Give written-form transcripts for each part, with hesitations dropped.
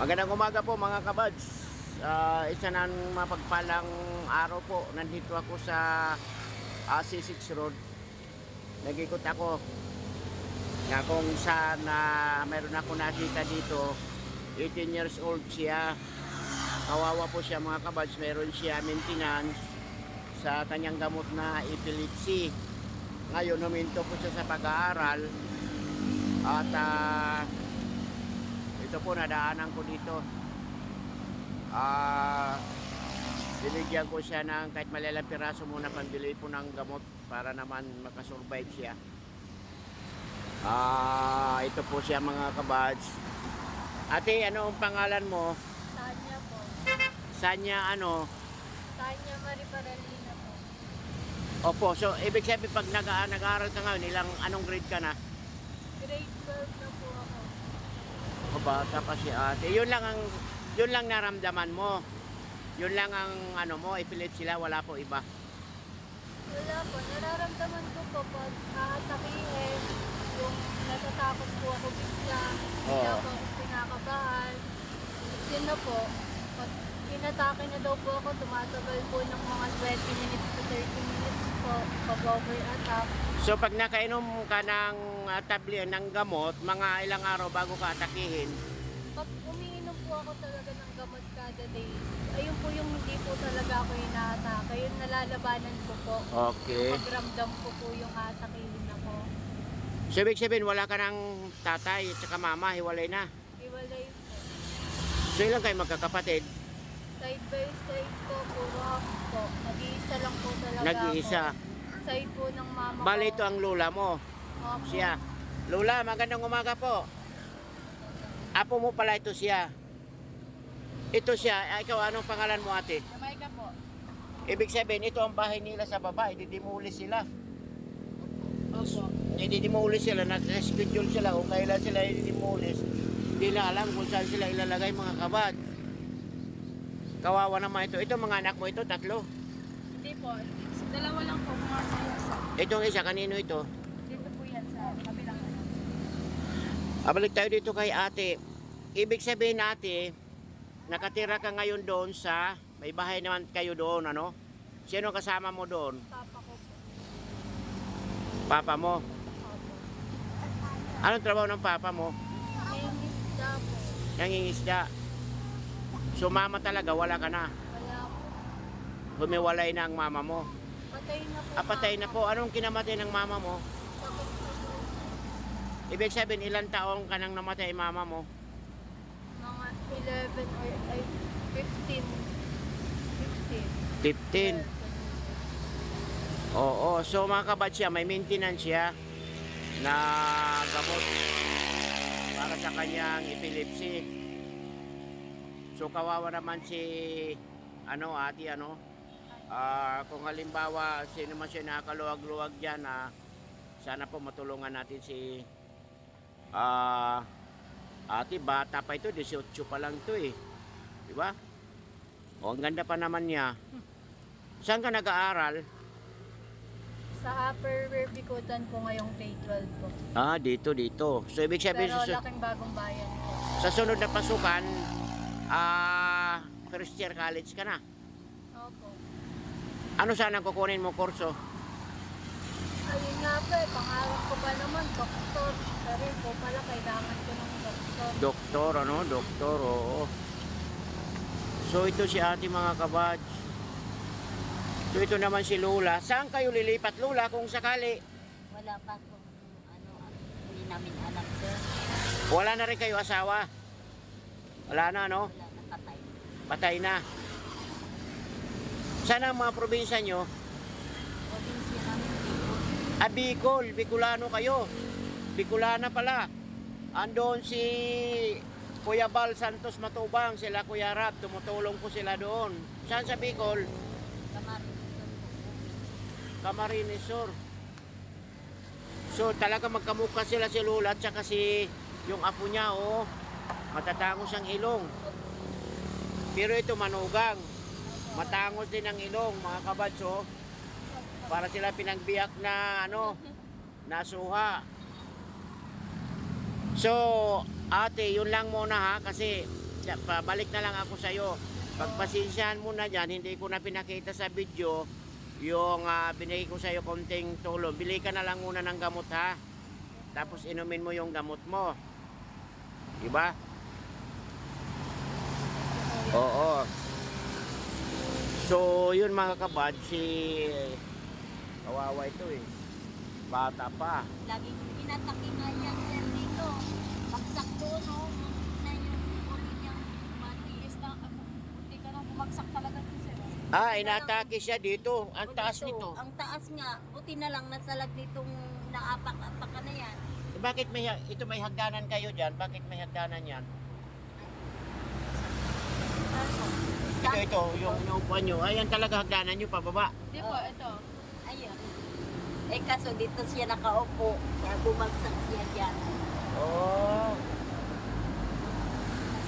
Magandang umaga po mga kabads. Isa ng mapagpalang araw po. Nandito ako sa C6 Road. Nag-ikot ako na kung saan meron ako nakita dito. 18 years old siya. Kawawa po siya mga kabads. Meron siya maintenance sa kanyang gamot na epilepsy. Ngayon huminto po siya sa pag-aaral. At ito po, nadaanan ko dito. Binigyan ko siya ng kahit malilang piraso muna pambili po ng gamot para naman makasurvive siya. Ito po siya mga kabads. Ate, ano ang pangalan mo? Tanya po. Sanya ano? Tanya Marie Paralina po. Opo, so ibig sabihin pag nag-aaral ka ngayon, anong grade ka na? Grade 12 na po ako. O bata pa si ate. Yun lang naramdaman mo. Yun lang ang ano mo, epilepsy sila, wala po iba. Wala po. Nararamdaman ko po pag aatakihin, yung natatakot po ako bigla, bigla Oo. po ako pinakabahan. Yun na po, pag pinatake na daw po ako, tumatagal po ng mga 20 minutes to 30 minutes po, pag-over attack. So pag nakainom ka ng tablet ng gamot, mga ilang araw bago ka atakihin, Pag umiinom po ako talaga ng gamot kada day, ayun po yung hindi po talaga ako inaatake. Yung nalalabanan ko po. okay. Pagramdam ko po yung atakihin ako. So ibig sabihin wala ka ng tatay at saka mama, hiwalay na. Iwalay po. So ilang kayo magkakapatid? Side by side po, puro ako po. Nag-iisa lang po talaga Nag-iisa. ako. Side po ng mama ko. Bale ito ang lula mo. Opo. Siya. Lula, magandang umaga po. Apo mo pala ito siya. Ito siya. Ikaw, anong pangalan mo ate? Jamaica po. Ibig sabihin, ito ang bahay nila sa baba. Ididimuli sila. Opo. Ididimuli sila. Nag-schedule sila kung kailan sila ididimulis. Hindi na alam kung saan sila ilalagay mga kabad. Kawawa naman ito. Ito mga anak mo ito, tatlo. Hindi po. Dalawa lang po mga sa isa. Itong isa, kanino ito? Dito po yan sa kabilang. Balik tayo dito kay ate. Ibig sabihin ate, nakatira ka ngayon doon sa, may bahay naman kayo doon, ano? Sino kasama mo doon? Papa ko po. Papa mo? Opo. Anong trabaho ng papa mo? May isda po. Nangingisda. So mama talaga, wala ka na. Wala po. Humiwalay na ang mama mo. Patay na po. Patay na po. Anong kinamatay ng mama mo? Sakit sa puso. Ibig sabihin, ilang taong ka nang namatay mama mo? Mga 11 or ay, 15. 15. 15. Oo. So mga kabad siya, may maintenance siya na gamot para sa kanyang epilepsy. So kawawa naman si ate kung halimbawa sino man siya nakakaluwag-luwag diyan sana po matulungan natin si ate, bata pa ito, 18 pa lang ito eh. Di ba? O, ang ganda pa naman niya. Saan ka nag-aaral? Sa Upper Bikutan po ngayong grade 12 po. Dito. So ibig sabihin Pero laking bagong bayan po. sa sunod na pasukan, first year college ka na. Opo. Ano sana kukunin mo kurso? Ayun nga po eh, pangarap ko pa naman, doktor. Pero po pala, kailangan ko ng doktor. Doktor, oo. So ito si ate mga kabads. So ito naman si Lola. Saan kayo lilipat Lola kung sakali? Wala pa kung hindi namin alam sir. Wala na rin kayo asawa? Wala na, no? Wala na patay. Patay na. Saan ang mga probinsya nyo? Probinsya namin dito. Bicol. Bicolano kayo. Bicolana pala. Andon si Kuya Bal Santos Matubang, sila Kuya Rab, tumutulong po sila doon. Saan sa Bicol? Camarines Sur. So talaga magkamukha sila si Lola at saka si yung apo niya, oh. Matatangos ang ilong. Pero ito manugang. Matangos din ang ilong, mga kabads, oh. Para sila pinagbiyak na nasuha. So, ate, yun lang muna ha, kasi pabalik na lang ako sa'yo. Pagpasensyahan mo na dyan, hindi ko na pinakita sa video yung binigay ko sa'yo konting tulong. Bili ka na lang muna ng gamot ha. Tapos inumin mo yung gamot mo. Diba? Oo. So, yun mga kabad, si kawawa ito eh. Bata pa. Laging pinataki nga yan, sir, dito. Bagsak doon, no? Na yung ulo niyang matiis na, buti ka nang bumagsak talaga dun, sir. Inatake siya dito. Ang taas Dito, nito. Ang taas nga, buti na lang nasalag ditong naapak-apak na yan. Bakit ito may hagdanan kayo dyan? Bakit may hagdanan yan? Ito, yung inuupuan nyo. Ayan talaga hagdanan nyo pababa. Di po, ito. Ayun. Eh kaso dito siya nakaupo, kaya bumagsak siya dyan. Oh.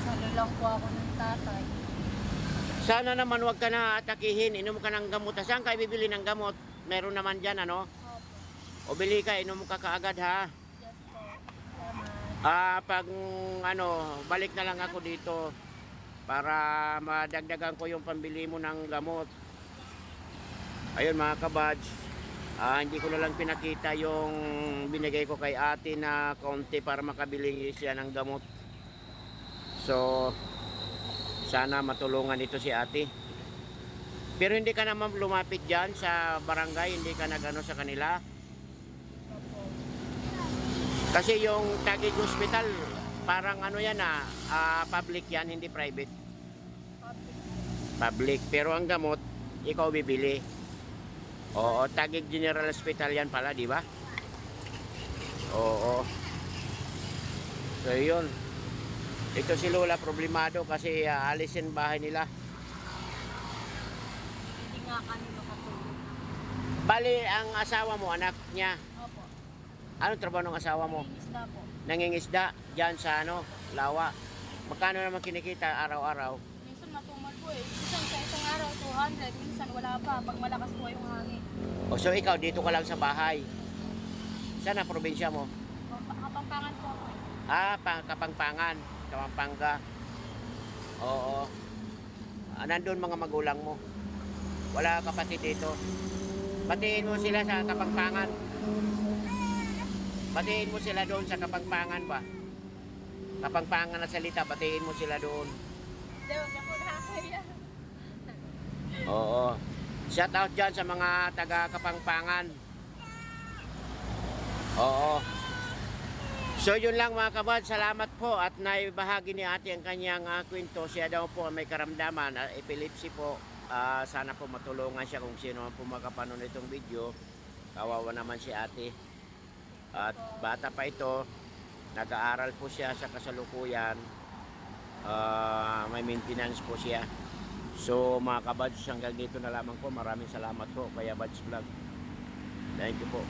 Salo lang po ako ng tatay. Sana naman wag ka na atakihin. Inom ka ng gamot. Saan ka bibili ng gamot? Meron naman dyan, ano? Opo. O bili ka, inom ka kaagad ha. Yes po. Salamat. Pag balik na lang ako dito para madagdagan ko yung pambili mo ng gamot. Ayun mga kabads, hindi ko na lang pinakita yung binigay ko kay ate na konti para makabili siya ng gamot. So, sana matulungan ito si ate. Pero hindi ka naman lumapit dyan sa barangay, hindi ka nagano sa kanila. Opo. Kasi yung Taguig Hospital, parang ano yan public yan, hindi private. Public. Public. Pero ang gamot, ikaw bibili. Oo, Taguig General Hospital yan pala, di ba? Oo. So yun. Ito si Lola problemado kasi alisin bahay nila. Hindi nga kami makatulog. Bali, ang asawa mo, anak niya. Opo. Anong trabaho ng asawa mo? Isda po. Nangingisda dyan sa Lawa. Magkano naman kinikita araw-araw? Minsan matumal po eh. Minsan sa isang araw, 200. Minsan wala pa. Pag malakas po yung hangin. O so ikaw, dito ka lang sa bahay. Saan ang probinsya mo? Kapampangan po ako eh. Kapangpangan. Kapampangan. Oo. Nandun mga magulang mo. Wala kapatid dito. Batiin mo sila sa Kapangpangan. Batiin mo sila doon sa Kapangpangan ba? Kapangpangan na salita, batiin mo sila doon. Daw, ako nakakaya. Oo. Shout out dyan sa mga taga Kapangpangan. Oo. So yun lang mga kabad, salamat po at naibahagi ni ate ang kanyang kwento. Siya daw po may karamdaman, epilepsy po. Sana po matulungan siya kung sino man po makapanood itong video. Kawawa naman si ate. At bata pa ito, nag-aaral po siya sa kasalukuyan. May maintenance po siya. So mga kabads, hanggang dito na lamang po. Maraming salamat po kaya Bads Vlog. Thank you po.